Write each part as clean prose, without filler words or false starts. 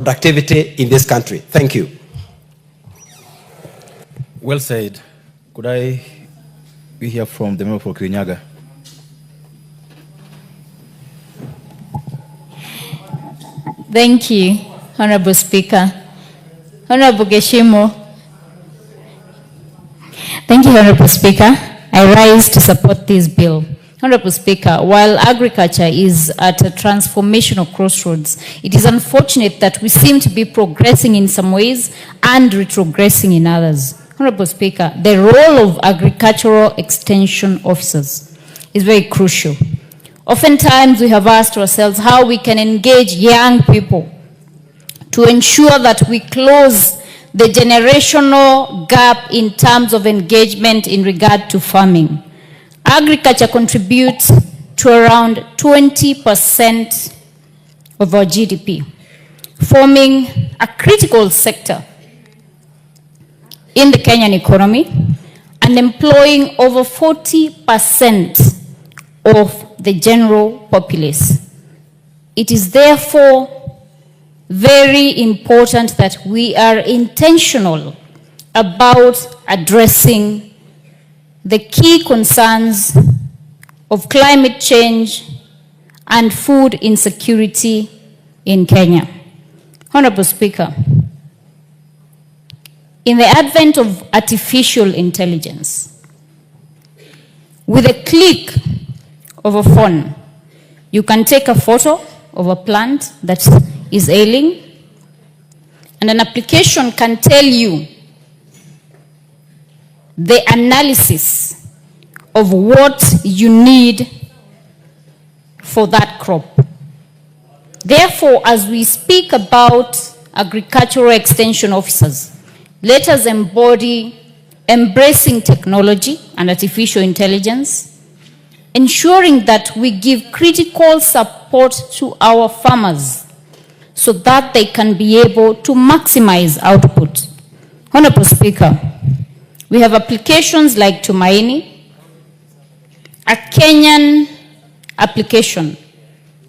productivity in this country. Thank you. Well said. Could I hear from the member for Kirinyaga? Thank you, Honorable Speaker. Honorable Geshimo. Thank you, Honorable Speaker. I rise to support this bill. Honorable Speaker, while agriculture is at a transformational crossroads, it is unfortunate that we seem to be progressing in some ways and retrogressing in others. Honorable Speaker, the role of agricultural extension officers is very crucial. Oftentimes we have asked ourselves how we can engage young people to ensure that we close the generational gap in terms of engagement in regard to farming. Agriculture contributes to around 20% of our GDP, forming a critical sector in the Kenyan economy and employing over 40% of the general populace. It is therefore very important that we are intentional about addressing the key concerns of climate change and food insecurity in Kenya. Honorable Speaker, in the advent of artificial intelligence, with a click of a phone, you can take a photo of a plant that is ailing, and an application can tell you the analysis of what you need for that crop. Therefore, as we speak about agricultural extension officers, let us embody embracing technology and artificial intelligence, ensuring that we give critical support to our farmers so that they can be able to maximize output. Honorable Speaker, we have applications like Tumaini, a Kenyan application,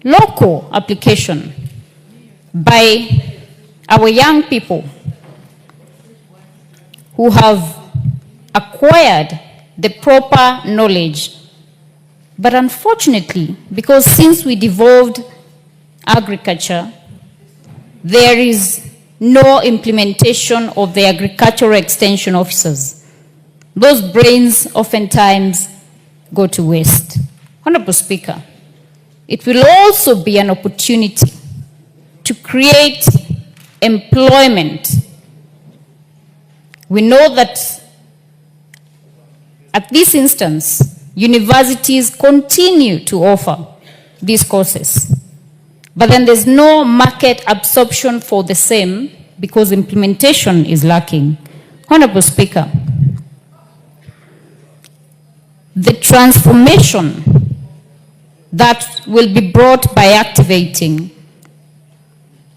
local application by our young people who have acquired the proper knowledge. But unfortunately, because since we devolved agriculture, there is no implementation of the agricultural extension officers. Those brains oftentimes go to waste. Honorable Speaker, it will also be an opportunity to create employment. We know that at this instance, universities continue to offer these courses, but then there's no market absorption for the same because implementation is lacking. Honorable Speaker, the transformation that will be brought by activating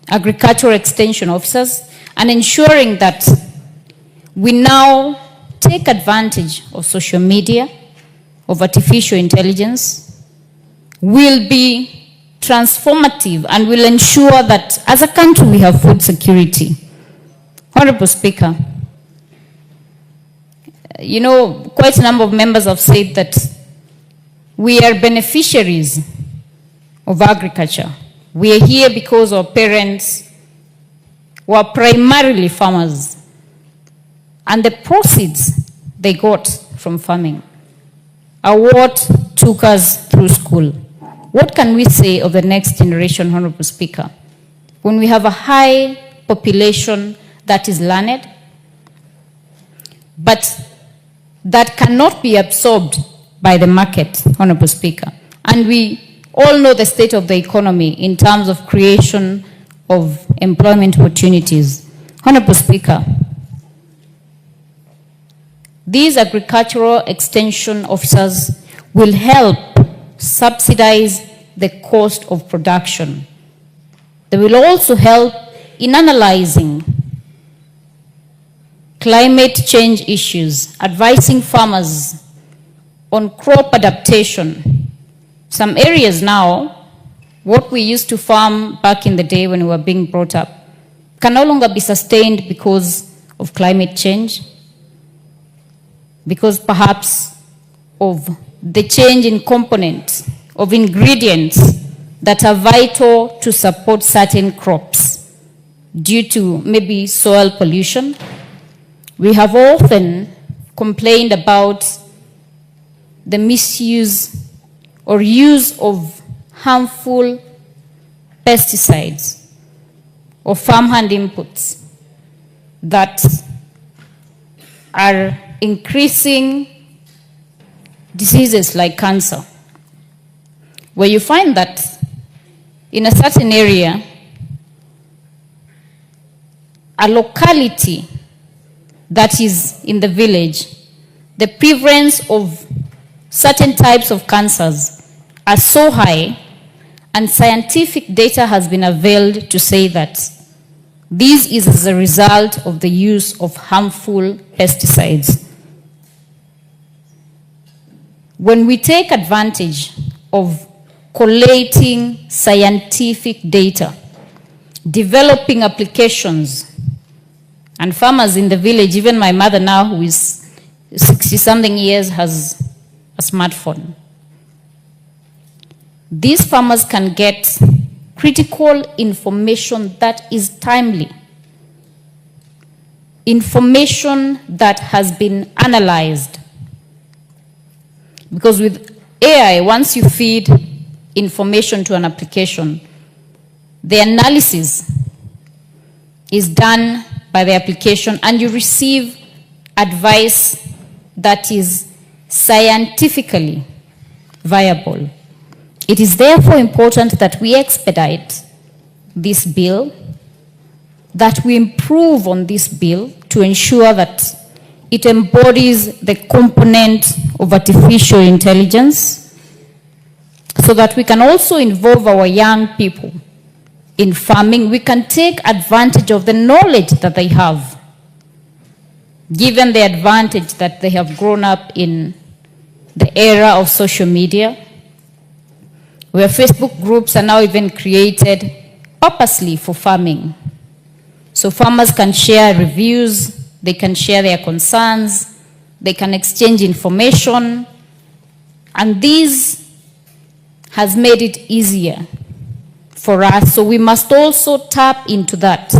agricultural extension officers and ensuring that we now take advantage of social media, of artificial intelligence, will be transformative and will ensure that as a country we have food security. Honorable Speaker, you know, quite a number of members have said that we are beneficiaries of agriculture. We are here because our parents were primarily farmers, and the proceeds they got from farming are what took us through school. What can we say of the next generation, Honorable Speaker, when we have a high population that is learned, but that cannot be absorbed by the market, Honorable Speaker? And we all know the state of the economy in terms of creation of employment opportunities. Honorable Speaker, these agricultural extension officers will help subsidize the cost of production. They will also help in analyzing climate change issues, advising farmers on crop adaptation. Some areas now, what we used to farm back in the day when we were being brought up, can no longer be sustained because of climate change, because perhaps of the change in components of ingredients that are vital to support certain crops due to maybe soil pollution. We have often complained about the misuse or use of harmful pesticides or farmhand inputs that are increasing diseases like cancer, where you find that in a certain area, a locality that is in the village, the prevalence of certain types of cancers are so high, and scientific data has been availed to say that this is as a result of the use of harmful pesticides. When we take advantage of collating scientific data, developing applications, and farmers in the village, even my mother now, who is 60-something years, has a smartphone. These farmers can get critical information that is timely, information that has been analyzed. Because with AI, once you feed information to an application, the analysis is done by the application and you receive advice that is scientifically viable. It is therefore important that we expedite this bill, that we improve on this bill to ensure that it embodies the component of artificial intelligence, so that we can also involve our young people in farming. We can take advantage of the knowledge that they have, given the advantage that they have grown up in the era of social media, where Facebook groups are now even created purposely for farming. So farmers can share reviews, they can share their concerns, they can exchange information, and this has made it easier for us. So we must also tap into that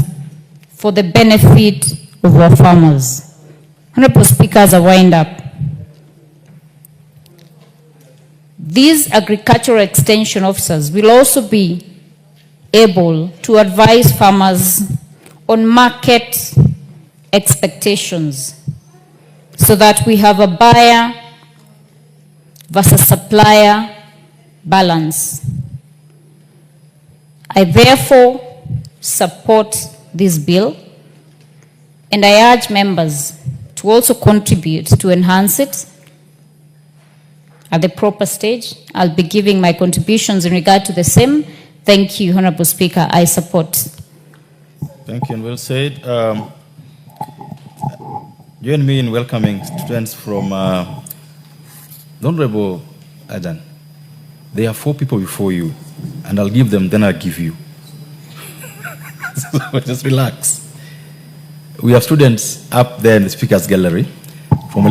for the benefit of our farmers. Honorable Speaker, as I wind up, these agricultural extension officers will also be able to advise farmers on market expectations, so that we have a buyer versus supplier balance. I therefore support this bill, and I urge members to also contribute to enhance it at the proper stage. I'll be giving my contributions in regard to the same. Thank you, Honorable Speaker. I support. Thank you, and well said. Join me in welcoming students from the Honorable Adan. There are 4 people before you, and I'll give them, then I'll give you. So just relax. We have students up there in the speakers gallery from